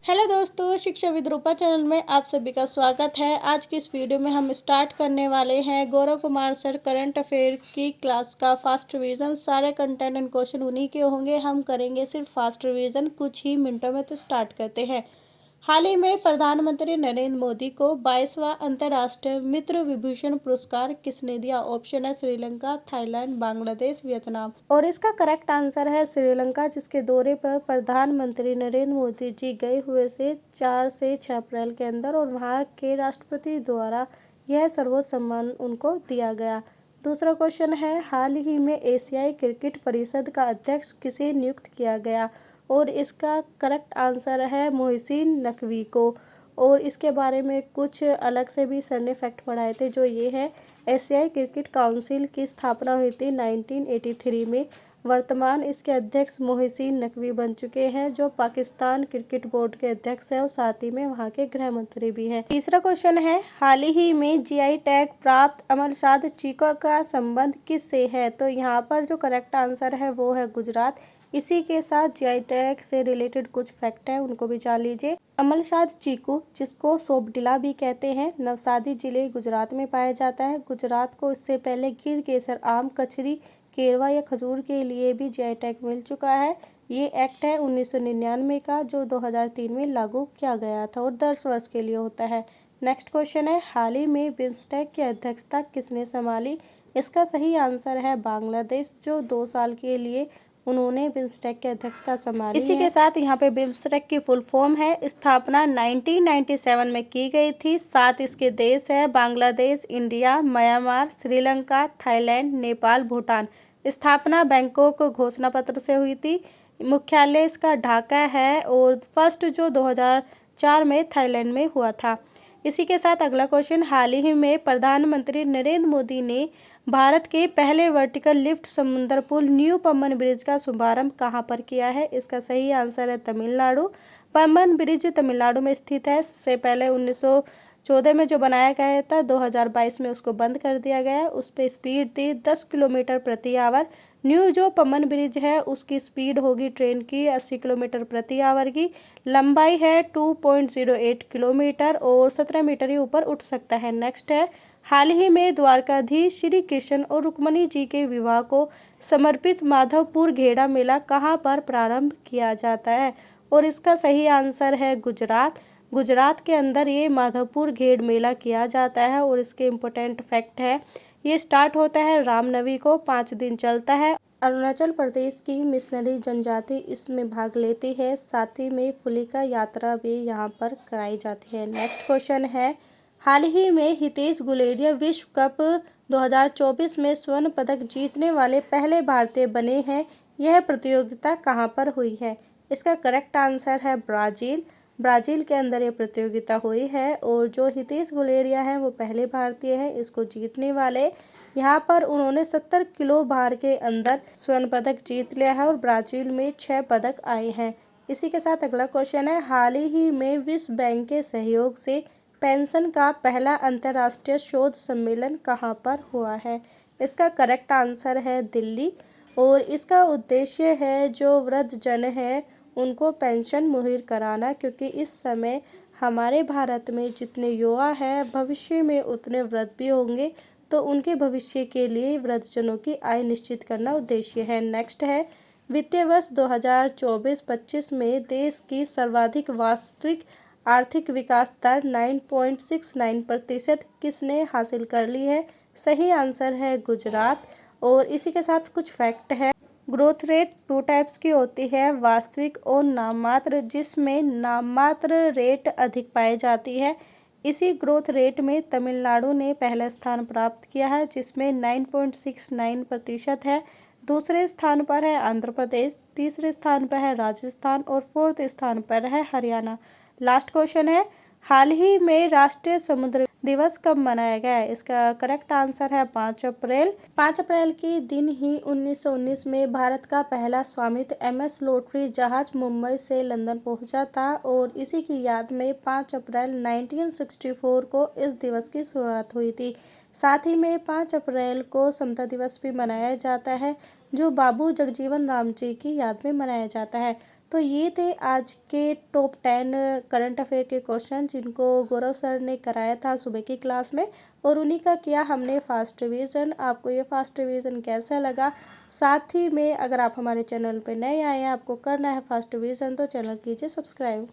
Hello दोस्तों, शिक्षा Vidrupa channel में आप सभी का स्वागत है। आज की इस वीडियो में हम स्टार्ट करने वाले हैं Gaurav Kumar sir current affair की क्लास का फास्ट रिवीजन। सारे कंटेंट एंड क्वेश्चन उन्हीं के होंगे। हम करेंगे सिर्फ फास्ट रिवीजन कुछ ही मिनटों में। तो स्टार्ट करते हैं। हाल ही में प्रधानमंत्री नरेंद्र मोदी को 22वां अंतर्राष्ट्रीय मित्र विभूषण पुरस्कार किसने दिया? ऑप्शन है श्रीलंका, थाईलैंड, बांग्लादेश, वियतनाम। और इसका करेक्ट आंसर है श्रीलंका, जिसके दौरे पर प्रधानमंत्री नरेंद्र मोदी जी गए हुए थे 4 से 6 अप्रैल के अंदर, और वहां के राष्ट्रपति द्वारा यह सर्वोच्च सम्मान उनको दिया गया। दूसरा क्वेश्चन है, हाल ही में एशियाई क्रिकेट परिषद का अध्यक्ष किसे नियुक्त किया गया? और इसका करेक्ट आंसर है मोहसिन नकवी को। और इसके बारे में कुछ अलग से भी सर ने फैक्ट पढ़ाए थे, जो ये है, एशियाई क्रिकेट काउंसिल की स्थापना हुई थी 1983 में। वर्तमान इसके अध्यक्ष मोहसिन नकवी बन चुके हैं, जो पाकिस्तान क्रिकेट बोर्ड के अध्यक्ष है और साथ ही में वहां के गृह मंत्री भी हैं। तीसरा क्वेश्चन है, हाल ही में जीआई टैग प्राप्त अमलसाद चीको का संबंध किससे है? तो यहाँ पर जो करेक्ट आंसर है वो है गुजरात। इसी के साथ जीआई टैग से रिलेटेड कुछ फैक्ट है, उनको भी जान लीजिए। अमलसाद चीकू, जिसको सोबडिला भी कहते हैं, नवसारी जिले गुजरात में पाया जाता है। गुजरात को इससे पहले गिर केसर आम, कचरी, केरवा या खजूर के लिए भी जीआई टैग मिल चुका है। ये एक्ट है 1999 का, जो 2003 में लागू किया गया था और 10 वर्ष के लिए होता है। नेक्स्ट क्वेश्चन है, हाल ही में बिम्स्टेक की अध्यक्षता किसने संभाली? इसका सही आंसर है बांग्लादेश, जो 2 साल के लिए उन्होंने बिम्स्टेक की अध्यक्षता संभाली। इसी के साथ यहाँ पे बिम्स्टेक की फुल फॉर्म है, स्थापना 1997 में की गई थी। 7 इसके देश है, Bangladesh, India, Myanmar, Sri Lanka, Thailand, Nepal, Bhutan. स्थापना बैंकॉक घोषणा पत्र से हुई थी। मुख्यालय इसका ढाका है और फर्स्ट जो 2004 में थाईलैंड में हुआ था। इसी के साथ अगला क्वेश्चन, हाल ही में प्रधानमंत्री नरेंद्र मोदी ने भारत के पहले वर्टिकल लिफ्ट समुद्र पुल न्यू पम्बन ब्रिज का शुभारंभ कहां पर किया है? इसका सही आंसर है तमिलनाडु। पम्बन ब्रिज तमिलनाडु में स्थित है। इससे पहले 1914 में जो बनाया गया था, 2022 में उसको बंद कर दिया गया है। उस पर स्पीड थी 10 किलोमीटर प्रति आवर। न्यू जो पम्बन ब्रिज है उसकी स्पीड होगी ट्रेन की 80 किलोमीटर प्रति आवर की। लंबाई है 2.08 किलोमीटर और 17 मीटर ही ऊपर उठ सकता है। नेक्स्ट है, हाल ही में द्वारकाधीश श्री कृष्ण और रुक्मणी जी के विवाह को समर्पित माधवपुर घेड़ा मेला कहाँ पर प्रारंभ किया जाता है? और इसका सही आंसर है गुजरात। गुजरात के अंदर ये माधवपुर घेड़ मेला किया जाता है। और इसके इम्पोर्टेंट फैक्ट है, ये स्टार्ट होता है रामनवमी को, 5 दिन चलता है। अरुणाचल प्रदेश की मिशनरी जनजाति इसमें भाग लेती है। साथ ही में फुलिका यात्रा भी यहाँ पर कराई जाती है। नेक्स्ट क्वेश्चन है, हाल ही में हितेश गुलेरिया विश्व कप 2024 में स्वर्ण पदक जीतने वाले पहले भारतीय बने हैं। यह प्रतियोगिता कहां पर हुई है? इसका करेक्ट आंसर है ब्राजील। ब्राजील के अंदर ये प्रतियोगिता हुई है और जो हितेश गुलेरिया हैं वो पहले भारतीय हैं इसको जीतने वाले। यहाँ पर उन्होंने 70 किलो भार के अंदर स्वर्ण पदक जीत लिया है और ब्राजील में 6 पदक आए हैं। इसी के साथ अगला क्वेश्चन है, हाल ही में विश्व बैंक के सहयोग से पेंशन का पहला अंतर्राष्ट्रीय शोध सम्मेलन कहाँ पर हुआ है? इसका करेक्ट आंसर है दिल्ली। और इसका उद्देश्य है जो वृद्धजन है उनको पेंशन मुहैया कराना, क्योंकि इस समय हमारे भारत में जितने युवा हैं भविष्य में उतने वृद्ध भी होंगे, तो उनके भविष्य के लिए वृद्धजनों की आय निश्चित करना उद्देश्य है। नेक्स्ट है, वित्तीय वर्ष 2024-25 में देश की सर्वाधिक वास्तविक आर्थिक विकास दर 9.69% किसने हासिल कर ली है? सही आंसर है गुजरात। और इसी के साथ कुछ फैक्ट है, ग्रोथ रेट 2 टाइप्स की होती है, वास्तविक और नाममात्र, जिसमें नाममात्र रेट अधिक पाई जाती है। इसी ग्रोथ रेट में तमिलनाडु ने पहला स्थान प्राप्त किया है, जिसमें 9.69% है। दूसरे स्थान पर है आंध्र प्रदेश, तीसरे स्थान पर है राजस्थान और 4th स्थान पर है हरियाणा। लास्ट क्वेश्चन है, हाल ही में राष्ट्रीय समुद्र दिवस कब मनाया गया है? इसका करेक्ट आंसर है 5 अप्रैल। 5 अप्रैल के दिन ही 1919 में भारत का पहला स्वामित्व MS लोटरी जहाज मुंबई से लंदन पहुंचा था और इसी की याद में 5 अप्रैल 1964 को इस दिवस की शुरुआत हुई थी। साथ ही में 5 अप्रैल को समता दिवस भी मनाया जाता है, जो बाबू जगजीवन राम जी की याद में मनाया जाता है। तो ये थे आज के टॉप 10 करंट अफेयर के क्वेश्चन जिनको गौरव सर ने कराया था सुबह की क्लास में, और उन्हीं का किया हमने फास्ट रिवीजन। आपको ये फास्ट रिवीजन कैसा लगा? साथ ही में अगर आप हमारे चैनल पर नए आए हैं, आपको करना है फास्ट रिवीजन, तो चैनल कीजिए सब्सक्राइब।